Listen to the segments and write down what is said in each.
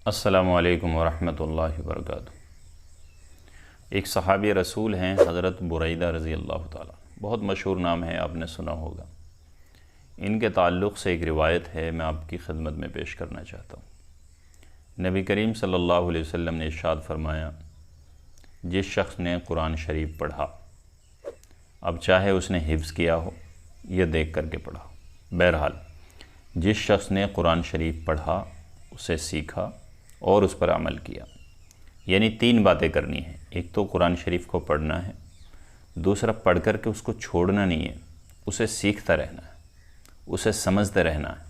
السلام علیکم ورحمۃ اللہ وبرکاتہ۔ ایک صحابی رسول ہیں حضرت بریدہ رضی اللہ تعالیٰ، بہت مشہور نام ہے، آپ نے سنا ہوگا۔ ان کے تعلق سے ایک روایت ہے، میں آپ کی خدمت میں پیش کرنا چاہتا ہوں۔ نبی کریم صلی اللہ علیہ وسلم نے ارشاد فرمایا، جس شخص نے قرآن شریف پڑھا، اب چاہے اس نے حفظ کیا ہو یا دیکھ کر کے پڑھا ہو، بہرحال جس شخص نے قرآن شریف پڑھا، اسے سیکھا اور اس پر عمل کیا، یعنی تین باتیں کرنی ہیں۔ ایک تو قرآن شریف کو پڑھنا ہے، دوسرا پڑھ کر کے اس کو چھوڑنا نہیں ہے، اسے سیکھتا رہنا ہے، اسے سمجھتے رہنا ہے،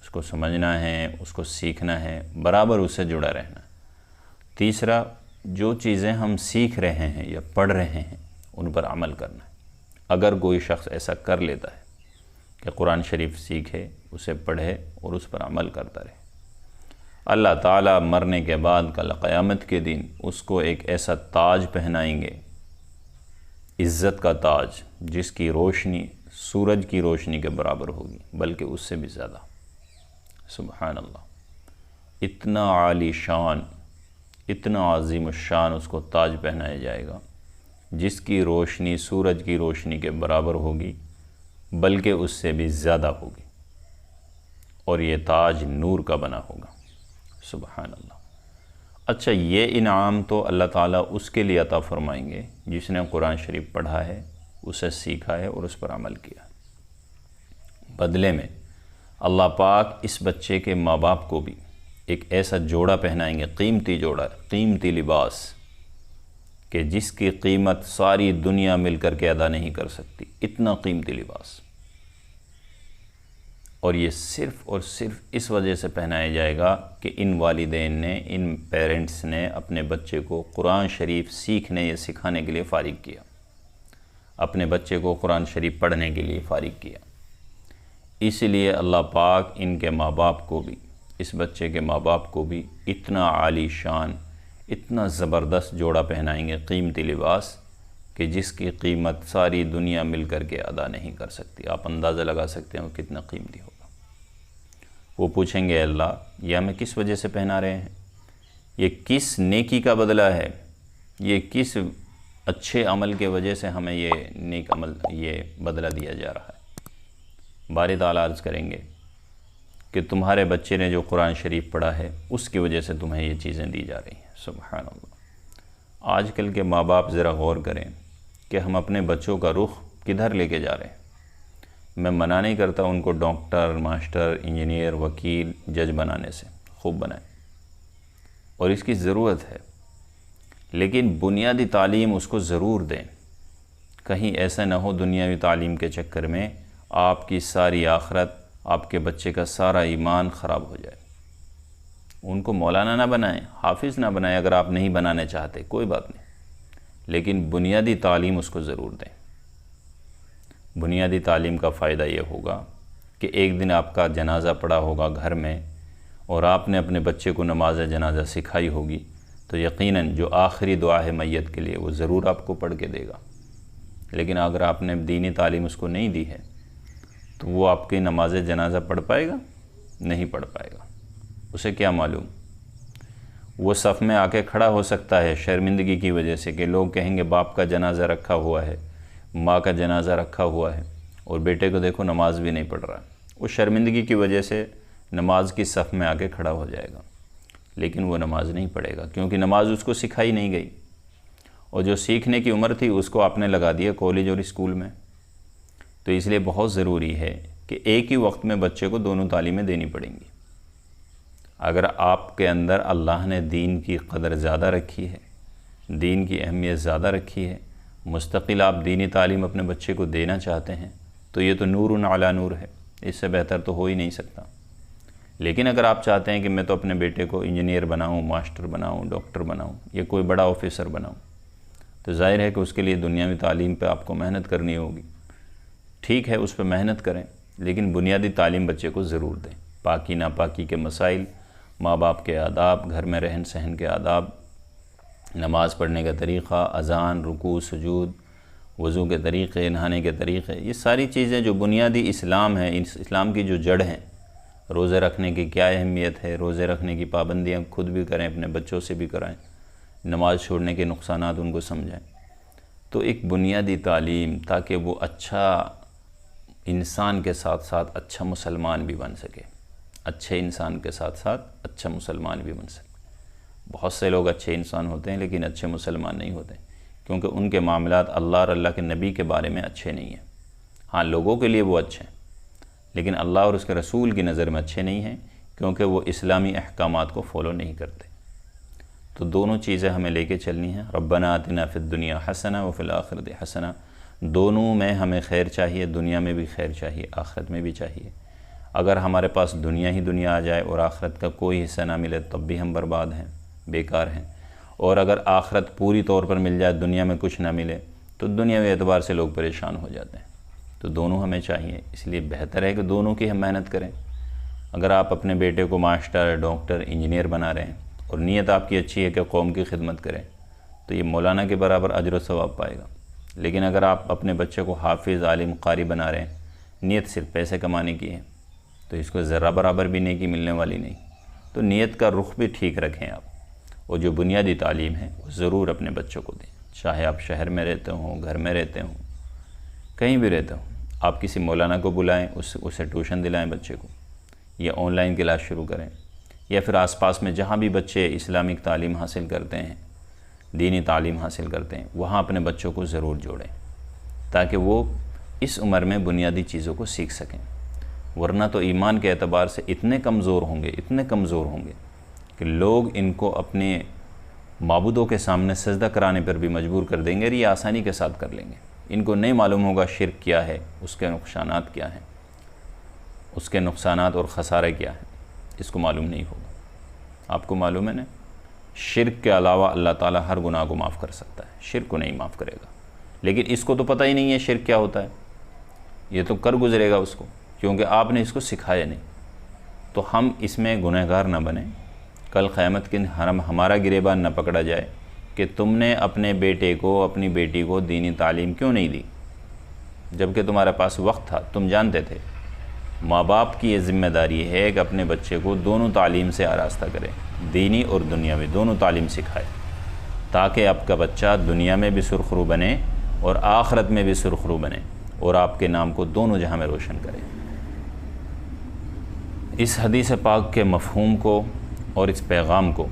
اس کو سمجھنا ہے، اس کو سیکھنا ہے، برابر اس سے جڑا رہنا ہے۔ تیسرا، جو چیزیں ہم سیکھ رہے ہیں یا پڑھ رہے ہیں ان پر عمل کرنا ہے۔ اگر کوئی شخص ایسا کر لیتا ہے کہ قرآن شریف سیکھے، اسے پڑھے اور اس پر عمل کرتا رہے، اللہ تعالیٰ مرنے کے بعد کل قیامت کے دن اس کو ایک ایسا تاج پہنائیں گے، عزت کا تاج، جس کی روشنی سورج کی روشنی کے برابر ہوگی، بلکہ اس سے بھی زیادہ۔ سبحان اللہ، اتنا عالی شان، اتنا عظیم الشان اس کو تاج پہنایا جائے گا جس کی روشنی سورج کی روشنی کے برابر ہوگی، بلکہ اس سے بھی زیادہ ہوگی، اور یہ تاج نور کا بنا ہوگا۔ سبحان اللہ۔ اچھا، یہ انعام تو اللہ تعالیٰ اس کے لیے عطا فرمائیں گے جس نے قرآن شریف پڑھا ہے، اسے سیکھا ہے اور اس پر عمل کیا۔ بدلے میں اللہ پاک اس بچے کے ماں باپ کو بھی ایک ایسا جوڑا پہنائیں گے، قیمتی جوڑا، قیمتی لباس، کہ جس کی قیمت ساری دنیا مل کر کے ادا نہیں کر سکتی، اتنا قیمتی لباس۔ اور یہ صرف اور صرف اس وجہ سے پہنایا جائے گا کہ ان والدین نے، ان پیرنٹس نے اپنے بچے کو قرآن شریف سیکھنے یا سکھانے کے لیے فارغ کیا، اپنے بچے کو قرآن شریف پڑھنے کے لیے فارغ کیا۔ اس لیے اللہ پاک ان کے ماں باپ کو بھی، اس بچے کے ماں باپ کو بھی اتنا عالی شان، اتنا زبردست جوڑا پہنائیں گے، قیمتی لباس، کہ جس کی قیمت ساری دنیا مل کر کے ادا نہیں کر سکتی۔ آپ اندازہ لگا سکتے ہیں وہ کتنا قیمتی ہوگا۔ وہ پوچھیں گے، اللہ یہ ہمیں کس وجہ سے پہنا رہے ہیں؟ یہ کس نیکی کا بدلہ ہے؟ یہ کس اچھے عمل کے وجہ سے ہمیں یہ نیک عمل، یہ بدلہ دیا جا رہا ہے؟ باری تعالیٰ عرض کریں گے کہ تمہارے بچے نے جو قرآن شریف پڑھا ہے، اس کی وجہ سے تمہیں یہ چیزیں دی جا رہی ہیں۔ سبحان اللہ۔ آج کل کے ماں باپ ذرا غور کریں کہ ہم اپنے بچوں کا رخ کدھر لے کے جا رہے ہیں۔ میں منع نہیں کرتا ان کو ڈاکٹر، ماسٹر، انجینئر، وکیل، جج بنانے سے، خوب بنائیں، اور اس کی ضرورت ہے، لیکن بنیادی تعلیم اس کو ضرور دیں۔ کہیں ایسا نہ ہو دنیاوی تعلیم کے چکر میں آپ کی ساری آخرت، آپ کے بچے کا سارا ایمان خراب ہو جائے۔ ان کو مولانا نہ بنائیں، حافظ نہ بنائیں، اگر آپ نہیں بنانے چاہتے کوئی بات نہیں، لیکن بنیادی تعلیم اس کو ضرور دیں۔ بنیادی تعلیم کا فائدہ یہ ہوگا کہ ایک دن آپ کا جنازہ پڑا ہوگا گھر میں، اور آپ نے اپنے بچے کو نماز جنازہ سکھائی ہوگی، تو یقیناً جو آخری دعا ہے میت کے لیے وہ ضرور آپ کو پڑھ کے دے گا۔ لیکن اگر آپ نے دینی تعلیم اس کو نہیں دی ہے تو وہ آپ کی نماز جنازہ پڑھ پائے گا؟ نہیں پڑھ پائے گا۔ اسے کیا معلوم؟ وہ صف میں آ کے کھڑا ہو سکتا ہے شرمندگی کی وجہ سے، کہ لوگ کہیں گے باپ کا جنازہ رکھا ہوا ہے، ماں کا جنازہ رکھا ہوا ہے، اور بیٹے کو دیکھو نماز بھی نہیں پڑھ رہا۔ وہ شرمندگی کی وجہ سے نماز کی صف میں آ کے کھڑا ہو جائے گا، لیکن وہ نماز نہیں پڑھے گا، کیونکہ نماز اس کو سکھائی نہیں گئی، اور جو سیکھنے کی عمر تھی اس کو آپ نے لگا دیا کالج اور اسکول میں۔ تو اس لیے بہت ضروری ہے کہ ایک ہی وقت میں بچے کو دونوں تعلیمیں دینی پڑیں گی۔ اگر آپ کے اندر اللہ نے دین کی قدر زیادہ رکھی ہے، دین کی اہمیت زیادہ رکھی ہے، مستقل آپ دینی تعلیم اپنے بچے کو دینا چاہتے ہیں، تو یہ تو نور علی نور ہے، اس سے بہتر تو ہو ہی نہیں سکتا۔ لیکن اگر آپ چاہتے ہیں کہ میں تو اپنے بیٹے کو انجینئر بناؤں، ماسٹر بناؤں، ڈاکٹر بناؤں، یا کوئی بڑا آفیسر بناؤں، تو ظاہر ہے کہ اس کے لیے دنیاوی تعلیم پہ آپ کو محنت کرنی ہوگی۔ ٹھیک ہے، اس پہ محنت کریں، لیکن بنیادی تعلیم بچے کو ضرور دیں۔ پاکی ناپاکی کے مسائل، ماں باپ کے آداب، گھر میں رہن سہن کے آداب، نماز پڑھنے کا طریقہ، اذان، رکوع، سجود، وضو کے طریقے، نہانے کے طریقے، یہ ساری چیزیں جو بنیادی اسلام ہے، اسلام کی جو جڑ ہیں، روزے رکھنے کی کیا اہمیت ہے، روزے رکھنے کی پابندیاں خود بھی کریں، اپنے بچوں سے بھی کرائیں، نماز چھوڑنے کے نقصانات ان کو سمجھائیں۔ تو ایک بنیادی تعلیم تاکہ وہ اچھا انسان کے ساتھ ساتھ اچھا مسلمان بھی بن سکے، اچھے انسان کے ساتھ ساتھ اچھا مسلمان بھی بن سکے۔ بہت سے لوگ اچھے انسان ہوتے ہیں لیکن اچھے مسلمان نہیں ہوتے، کیونکہ ان کے معاملات اللہ اور اللہ کے نبی کے بارے میں اچھے نہیں ہیں۔ ہاں لوگوں کے لیے وہ اچھے ہیں لیکن اللہ اور اس کے رسول کی نظر میں اچھے نہیں ہیں، کیونکہ وہ اسلامی احکامات کو فالو نہیں کرتے۔ تو دونوں چیزیں ہمیں لے کے چلنی ہیں، ربنا آتنا فی الدنیا حسنہ وفی الآخرۃ حسنہ۔ دونوں میں ہمیں خیر چاہیے، دنیا میں بھی خیر چاہیے، آخرت میں بھی چاہیے۔ اگر ہمارے پاس دنیا ہی دنیا آ جائے اور آخرت کا کوئی حصہ نہ ملے تب بھی ہم برباد ہیں، بیکار ہیں، اور اگر آخرت پوری طور پر مل جائے، دنیا میں کچھ نہ ملے، تو دنیاوی اعتبار سے لوگ پریشان ہو جاتے ہیں۔ تو دونوں ہمیں چاہیے، اس لیے بہتر ہے کہ دونوں کی ہم محنت کریں۔ اگر آپ اپنے بیٹے کو ماسٹر، ڈاکٹر، انجینئر بنا رہے ہیں اور نیت آپ کی اچھی ہے کہ قوم کی خدمت کریں، تو یہ مولانا کے برابر اجر و ثواب پائے گا۔ لیکن اگر آپ اپنے بچے کو حافظ، عالم، قاری بنا رہے ہیں، نیت صرف پیسے کمانے کی ہے، تو اس کو ذرہ برابر بھی نیکی ملنے والی نہیں۔ تو نیت کا رخ بھی ٹھیک رکھیں آپ، اور جو بنیادی تعلیم ہے وہ ضرور اپنے بچوں کو دیں، چاہے آپ شہر میں رہتے ہوں، گھر میں رہتے ہوں، کہیں بھی رہتے ہوں۔ آپ کسی مولانا کو بلائیں، اسے ٹیوشن دلائیں بچے کو، یا آن لائن کلاس شروع کریں، یا پھر آس پاس میں جہاں بھی بچے اسلامک تعلیم حاصل کرتے ہیں، دینی تعلیم حاصل کرتے ہیں، وہاں اپنے بچوں کو ضرور جوڑیں تاکہ وہ اس عمر میں بنیادی چیزوں کو سیکھ سکیں۔ ورنہ تو ایمان کے اعتبار سے اتنے کمزور ہوں گے کہ لوگ ان کو اپنے معبودوں کے سامنے سجدہ کرانے پر بھی مجبور کر دیں گے، اور یہ آسانی کے ساتھ کر لیں گے۔ ان کو نہیں معلوم ہوگا شرک کیا ہے، اس کے نقصانات کیا ہیں، اس کے نقصانات اور خسارے کیا ہیں، اس کو معلوم نہیں ہوگا۔ آپ کو معلوم ہے نا، شرک کے علاوہ اللہ تعالیٰ ہر گناہ کو معاف کر سکتا ہے، شرک کو نہیں معاف کرے گا۔ لیکن اس کو تو پتہ ہی نہیں ہے شرک کیا ہوتا ہے، یہ تو کر گزرے گا اس کو، کیونکہ آپ نے اس کو سکھایا نہیں۔ تو ہم اس میں گنہگار نہ بنیں، کل قیامت کے دن ہمارا گریبان نہ پکڑا جائے کہ تم نے اپنے بیٹے کو، اپنی بیٹی کو دینی تعلیم کیوں نہیں دی، جبکہ تمہارے پاس وقت تھا، تم جانتے تھے۔ ماں باپ کی یہ ذمہ داری ہے کہ اپنے بچے کو دونوں تعلیم سے آراستہ کرے، دینی اور دنیاوی دونوں تعلیم سکھائے، تاکہ آپ کا بچہ دنیا میں بھی سرخرو بنے اور آخرت میں بھی سرخرو بنے، اور آپ کے نام کو دونوں جہاں میں روشن کرے۔ اس حدیث پاک کے مفہوم کو اور اس پیغام کو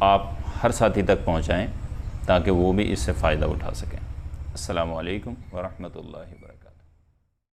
آپ ہر ساتھی تک پہنچائیں تاکہ وہ بھی اس سے فائدہ اٹھا سکیں۔ السلام علیکم ورحمۃ اللہ وبرکاتہ۔